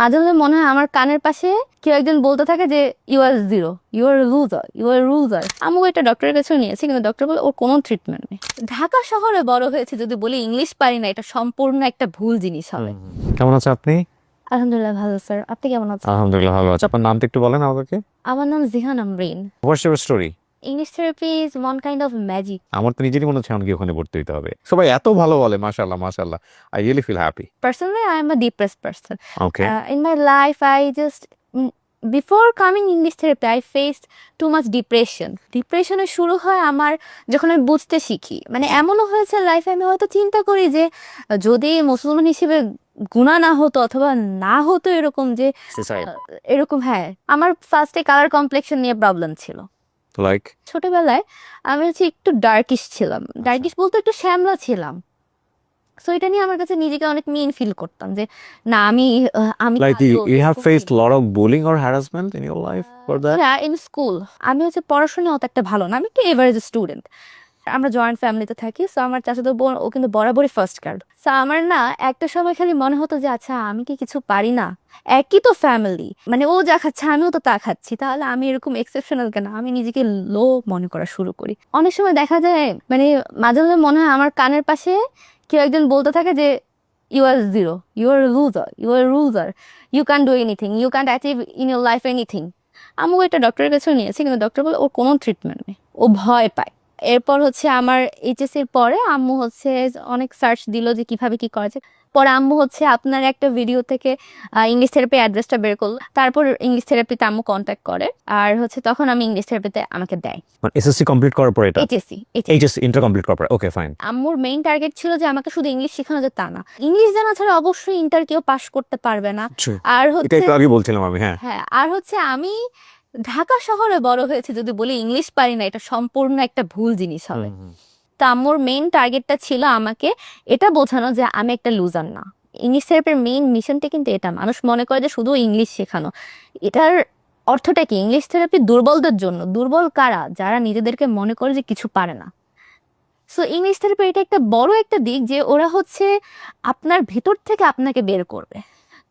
মাঝে মাঝে মনে হয় আমার কানের পাশে কেউ একজন বলতে থাকে যে you are zero, you are loser, you are loser. আমি এটা ডক্টরের কাছেও নিয়েছি, কিন্তু ডক্টর বলে ওর কোনো ট্রিটমেন্ট নেই। ঢাকা শহরে বড় হয়েছে, যদি বলি ইংলিশ পারি না, এটা সম্পূর্ণ একটা ভুল জিনিস হবে। কেমন আছে আপনি? আলহামদুলিল্লাহ ভালো স্যার, আপনি কেমন আছেন? আলহামদুলিল্লাহ ভালো আছে। আপনার নামটা একটু বলেন আমাদেরকে। আমার নাম Jihan Amrin. What's your story? English therapy is one kind of magic. আমার তো নিজেরই মনে হচ্ছে আমাকে ওখানে ভর্তি হতে হবে। সবাই এত ভালো বলে, মাশাআল্লাহ মাশাআল্লাহ। I really feel happy. Personally, I am a depressed person. Okay. In my life, before coming English therapy, I faced too much depression. Depression শুরু হয় আমার যখন আমি বুঝতে শিখি। মানে এমনও হয়েছে লাইফে, আমি হয়তো চিন্তা করি যে যদি মুসলমান হিসেবে গুনাহ না হতো অথবা না হতো এরকম যে এরকম, হ্যাঁ, আমার ফার্স্টে কালার কমপ্লেক্সন নিয়ে প্রবলেম ছিল। লাইক ছোটবেলায় আমি হচ্ছে একটু ডার্কিশ ছিলাম, ডার্কিশ বলতে একটু শ্যামলা ছিলাম। সো এটা নিয়ে আমার কাছে নিজেকে অনেক মিন ফিল করতাম যে না আমি like you have faced lot of bullying or harassment in your life for that? হ্যাঁ, ইন স্কুল আমি হচ্ছে পড়াশোনা অত একটা ভালো না, আমি একটা এভারেজ স্টুডেন্ট। আমরা জয়েন্ট ফ্যামিলিতে থাকি, সো আমার চাচাতো বোন ও কিন্তু বরাবরই ফার্স্ট গার্ড। সো আমার না একটা সময় খালি মনে হতো যে আচ্ছা আমি কি কিছু পারি না, একই তো ফ্যামিলি, মানে ও যা খাচ্ছে আমিও তো তা খাচ্ছি, তাহলে আমি এরকম এক্সেপশনাল কেন? আমি নিজেকে লো মনে করা শুরু করি। অনেক সময় দেখা যায় মানে মাঝে মাঝে মনে হয় আমার কানের পাশে কেউ একজন বলতে থাকে যে you are zero, you are loser, you are loser, you can do anything, you can achieve in your life anything. আমি এটা ডক্টরের কাছেও নিয়েছি, কিন্তু ডক্টর বলে ওর কোনো ট্রিটমেন্ট নেই, ও ভয় পায়। এরপর হচ্ছে আমার এইচএসসির পরে আম্মু হচ্ছে অনেক সার্চ দিল যে কিভাবে কি করা যায়। পরে আম্মু হচ্ছে আপনার একটা ভিডিও থেকে ইংলিশ থেরাপি অ্যাড্রেসটা বের করলো, তারপর ইংলিশ থেরাপিতে আম্মু কন্ট্যাক্ট করে, আর হচ্ছে তখন আমি ইংলিশ থেরাপিতে আমাকে দেয়। মানে এসএসসি কমপ্লিট করার পর এটা? এইচএসসি। এইচএসসি ইন্টার কমপ্লিট করার পর, ওকে ফাইন। আম্মুর মেইন টার্গেট ছিল যে আমাকে শুধু ইংলিশ শেখানো, যে তা না, ইংলিশ জানা ছাড়া অবশ্যই ইন্টার কেউ পাস করতে পারবে না। আর এটা হচ্ছে একটু আগে বলছিলাম আমি। হ্যাঁ হ্যাঁ, আর হচ্ছে আমি ঢাকা শহরে বড় হয়েছে, যদি বলি ইংলিশ পারি না, এটা সম্পূর্ণ একটা ভুল জিনিস হবে। তো আম্মুর মেইন টার্গেটটা ছিল আমাকে এটা বোঝানো যে আমি একটা লুজার না। ইংলিশ থেরাপির মেইন মিশনটা কিন্তু এটা। মানুষ মনে করে যে শুধু ইংলিশ শেখানো, এটার অর্থটা কি? ইংলিশ থেরাপি দুর্বলদের জন্য। দুর্বল কারা? যারা নিজেদেরকে মনে করে যে কিছু পারে না। সো ইংলিশ থেরাপি এটা একটা বড় একটা দিক যে ওরা হচ্ছে আপনার ভেতর থেকে আপনাকে বের করবে।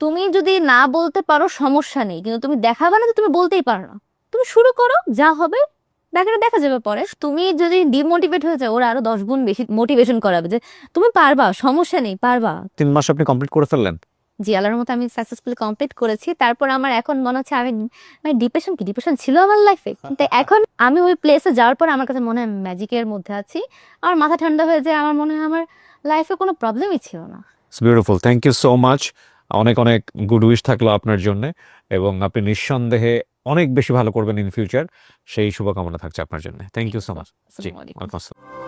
তুমি যদি না বলতে পারো সমস্যা নেই, কিন্তু তুমি দেখাবে না যে তুমি বলতেই পারো না। তুমি শুরু করো, যা হবে দেখা যাবে পরে। তুমি যদি ডিমোটিভেট হয়ে যাও, ওরা আরো 10 গুণ বেশি মোটিভেশন করাবে যে তুমি পারবা, সমস্যা নেই, পারবা। 3 মাস আপনি কমপ্লিট করে ফেললেন? জি, আল্লাহর মতো আমি সাকসেসফুলি কমপ্লিট করেছি। তারপর আমার এখন মনে হচ্ছে আমি মানে ডিপ্রেশন ছিল আমার লাইফে, কিন্তু এখন আমি ওই প্লেসে যাওয়ার পর আমার কাছে মনে হয় ম্যাজিকের মধ্যে আছি। আমার মাথা ঠান্ডা হয়ে যায়, আমার মনে হয় আমার লাইফে কোনো প্রবলেমই ছিল না। It's beautiful, thank you so much. অনেক অনেক গুড উইশ থাকলো আপনার জন্য, এবং আপনি নিঃসন্দেহে অনেক বেশি ভালো করবেন ইন ফিউচার, সেই শুভকামনা থাকছে আপনার জন্য। Thank you so much. জি, আসসালামু আলাইকুম। ওয়েলকাম।